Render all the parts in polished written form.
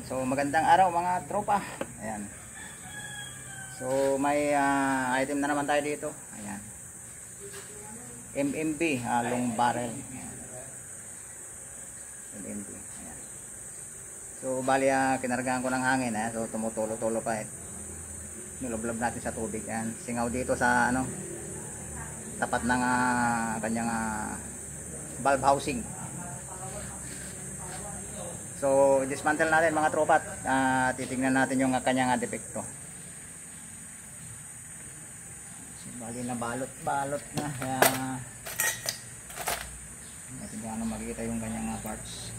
So magandang araw mga tropa. Ayan. So may item na naman tayo dito. Ayan. MMB, long barrel. MMB. Ayan. So bali kinargahan ko ng hangin, so tumutulo-tulo pa niloblob natin sa tubig. Ayan. Singaw dito sa tapat ng kanyang valve housing. So dismantle natin mga tropa, titingnan natin yung kanyang depekto. So, bali na balot na, kaya natin gaano makikita yung kanyang parts.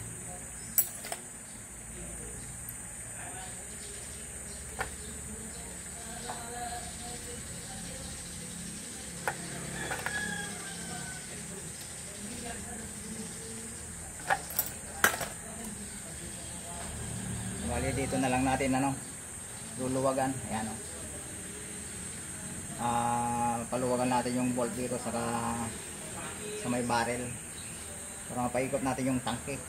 Bali dito na lang natin luluwagan. Ayan paluwagan natin yung bolt dito sa may barrel para mapaikot natin yung tangke.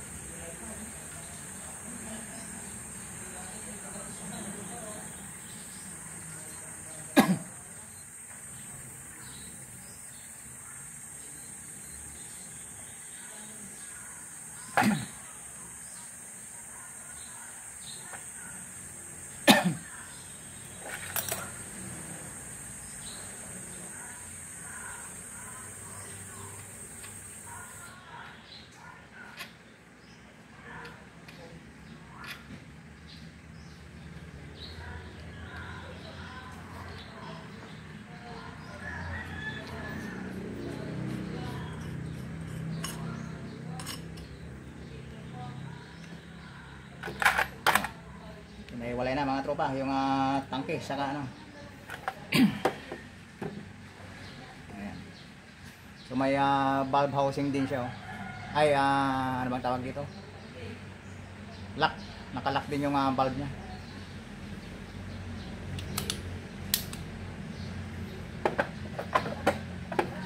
Wala na mga tropa yung tangke saka Ayan. So may valve housing din siya ay ano bang tawag dito, lock, nakalock din yung valve nya.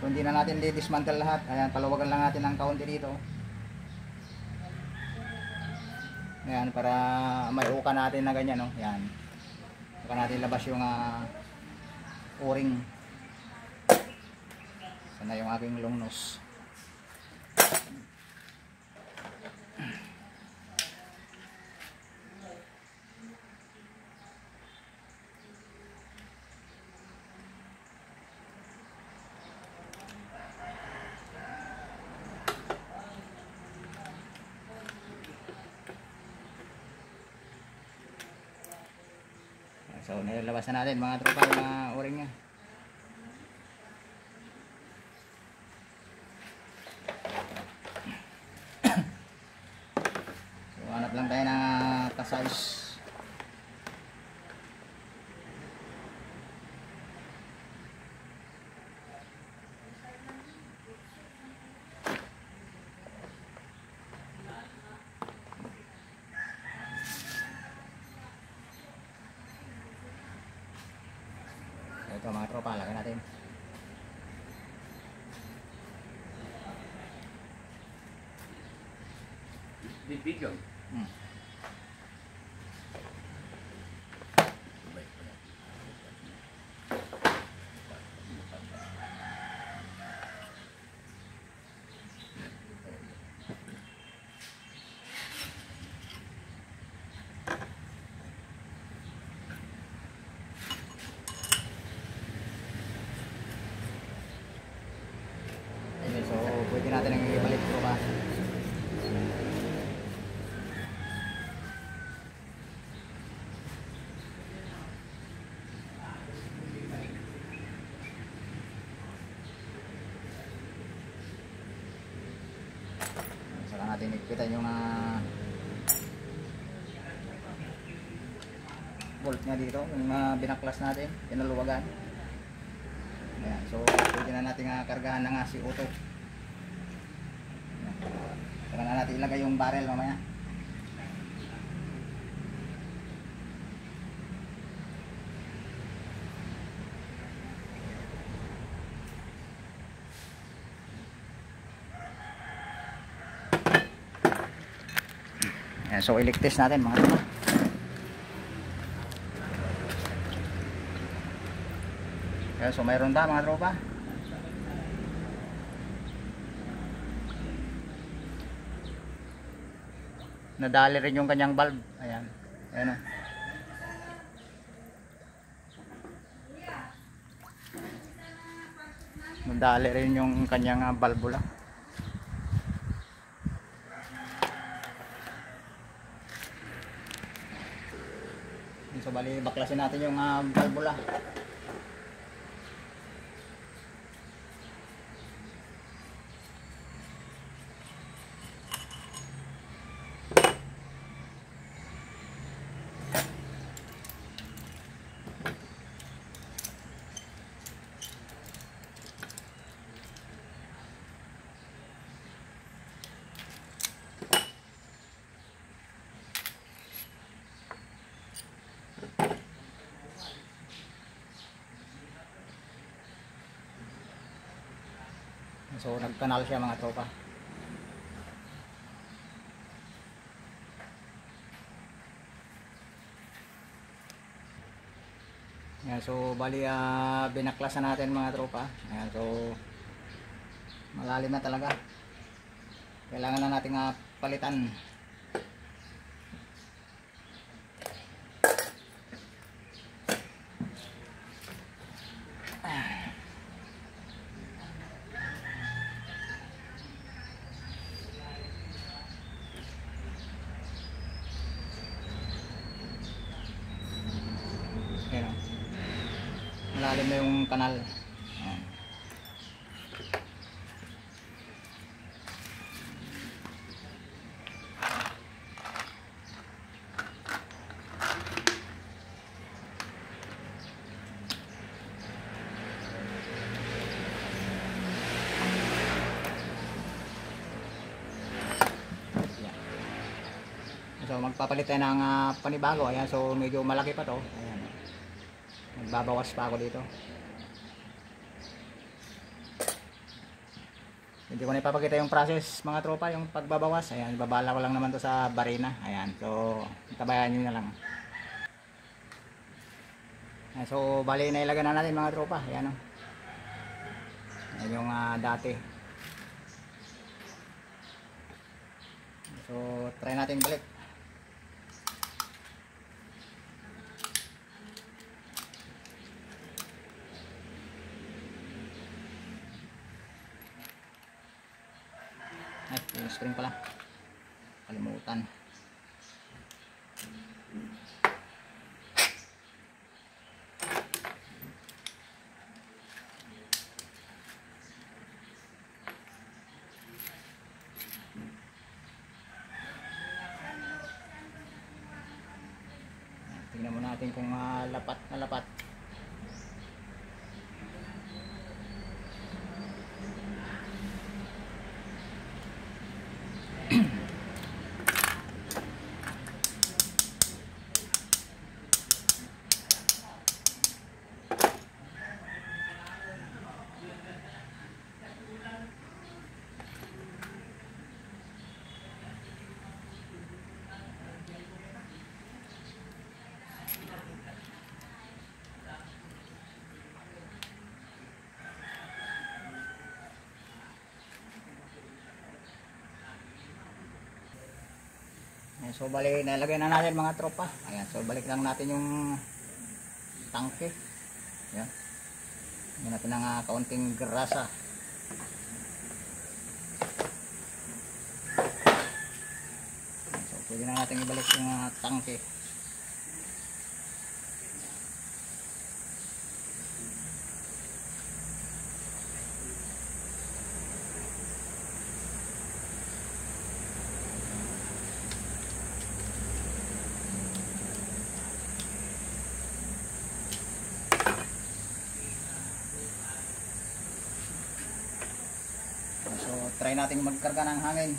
So hindi na natin di-dismantle lahat. Ayan, paluwagan lang natin ng kaunti dito. Ayan, para may uka natin na ganyan, Ayan. Saka natin labas yung o-ring. Sana yung aking long nose. So nilalabas na natin mga tropa yung o-ring nya. So hanap lang tayo ng ka-size. Ito mga tropa, lagyan natin. Big yun. So pwede natin ang ibalik tropa. Saka natin ipitan yung bolt nya dito, yung binaklas natin, pinaluwagan. Ayan, so pwede na natin kargahan ng si auto. Saka na natin ilagay yung barrel mamaya. Ayan, so i-leak test natin mga tropa. Ayan, so mayroon da mga tropa. Nadali rin yung kanyang valve. Ayan. Ayan o. Nadali rin yung kanyang valvula. So bali baklasin natin yung valvula. So nagkanal siya mga tropa. Ayan, so bali binaklasan natin mga tropa. Ayan, so malalim na talaga. Kailangan na nating palitan. Ayan, malalim na yung kanal. Ayan. So magpapalit tayo ng panibago. Ayan, so medyo malaki pa to. Ayan. Magbabawas pa ako dito. Hindi ko na ipapakita yung process mga tropa, yung pagbabawas. Ayan, ibabala ko lang naman to sa barina. Ayan, so tabayan nyo na lang. Ayan, so bali na ilagay na natin mga tropa. Ayan o. Ayan yung dati. So try natin balik. Ay, yung spring pala. Kalimutan. Tingnan mo natin kung lapat na lapat. Ayan, so balik nalagay na natin mga tropa. Ayan, so balik lang natin yung tangke. Ayan. Ayan natin ng kaunting grasa. So pwede na natin ibalik yung tangke. So try natin magkarga ng hangin.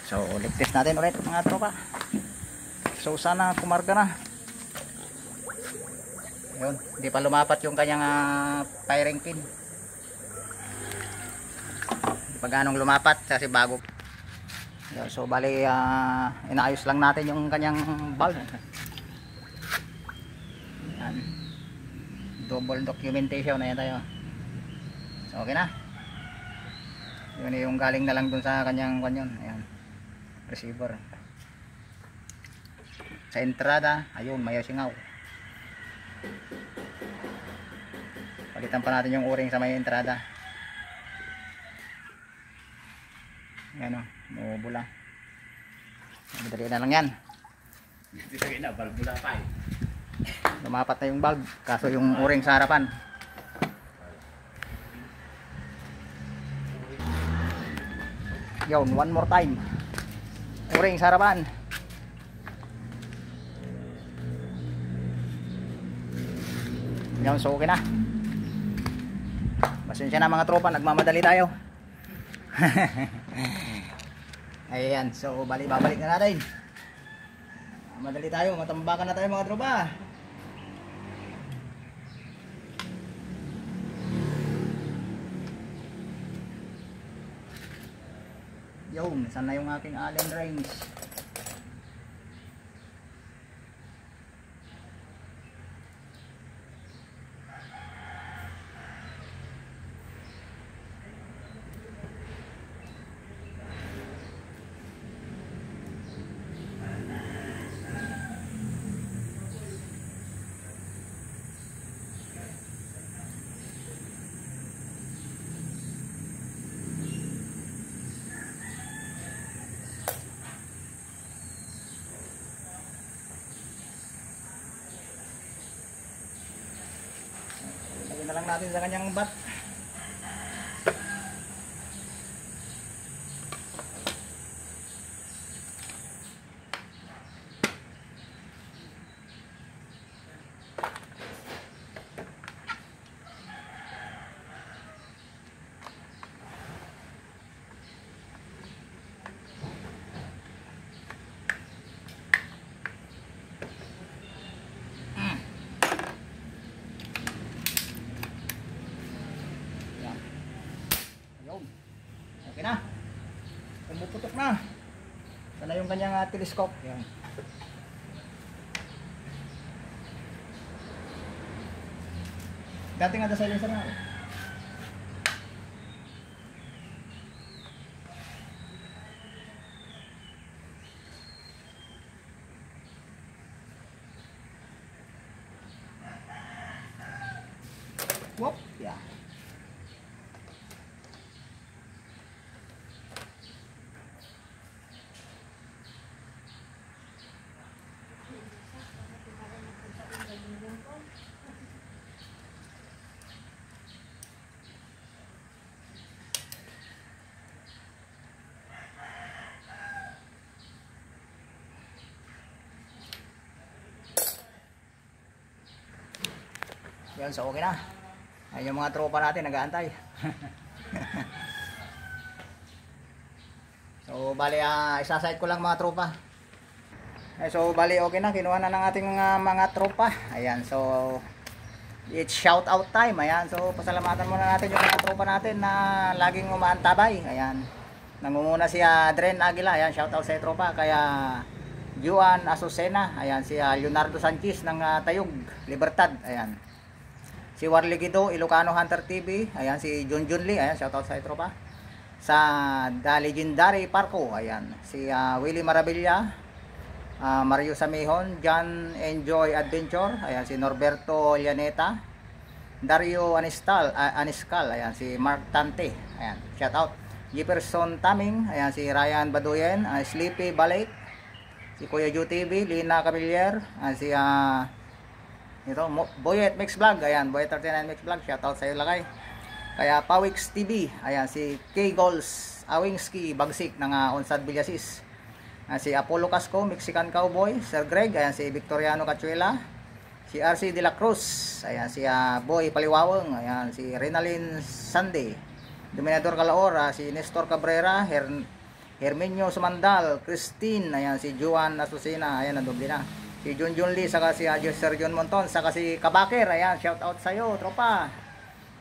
So ulit test natin ulit mga tropa. So sana kumarga na. Ayun, hindi pa lumapat yung kanyang firing pin. pag anong lumapat kasi bago. So bali inaayos lang natin yung kanyang valve. Yan. Double documentation na yan tayo. So okay na. Yun yung galing na lang dun sa kanyang kanyon. Ayan. Receiver. Sa entrada, ayun, may singaw. Palitan pa natin yung o-ring sa may entrada. Ayan o, bumubula. Madali na lang yan. Lumapat na yung valve, kaso yung o-ring sa harapan. Yun, one more time. O-ring sa harapan. Yun, so okay na. Pasensya na mga tropa, nagmamadali tayo. Ayan, so babalik na natin. Madali tayo, matambakan na tayo mga tropa. Yun, saan na yung aking Allen wrench? Na lang natin sa kanyang bat. Okay na. Pumuputok na. Sana yung kanyang telescope. Yan. Dati nga silencer na. Whoop. Yeah. Yan, so okay na. Ayun yung mga tropa natin nag-aantay. So bali isasite ko lang mga tropa. So bali okay na, kinuha na ng ating mga tropa. Ayan, so it's shout out time. Ayan, so pasalamatan muna natin yung mga tropa natin na laging umaantabay. Ayan, nangunguna si Dren Aguila. Ayan, shout out sa tropa. Kaya Juan Azucena. Ayan, si Leonardo Sanchez ng Tayug Libertad. Ayan, si Warli Guido, Ilocano Hunter TV. Ayan, si Junjun Lee. Ayan, shout out sa tropa. Sa The Legendary Parko. Ayan, si Willie Marabilla, Mario Samihon, John Enjoy Adventure. Ayan, si Norberto Llaneta, Dario Aniscal. Ayan, si Mark Tante. Ayan, shout out. Jefferson Taming. Ayan, si Ryan Baduyen, Sleepy Balait, si Kuya Ju TV, Lina Camillier. Ayan, si ito, Boyet Mix Vlog. Ayan, Boyet 39 Mix Vlog. Shoutout sa iyo lagay. Kaya Pawix TV. Ayan, si K Goals Awingski Bagsik ng Onsad Villasis. Si Apollo Casco, Mexican Cowboy. Sir Greg. Ayan, si Victoriano Cachuela. Si RC De La Cruz. Ayan, si Boy Paliwawang. Ayan, si Renalyn Sande. Dominador Calaora. Si Nestor Cabrera. Herminio Sumandal. Christine. Ayan, si Juan Azucena. Ayan, nadoble na. Si Junjun Lee, saka si Sir John Monton, saka si Kabaker. Ayan, shout out sa iyo, tropa.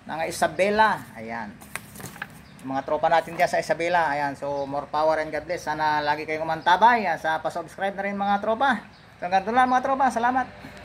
Nanga Isabela. Ayan. mga tropa natin dyan sa Isabela. Ayan, so more power and God bless. Sana lagi kayong umantabay. Sa pa-subscribe na rin mga tropa. So hanggang doon lang mga tropa. Salamat.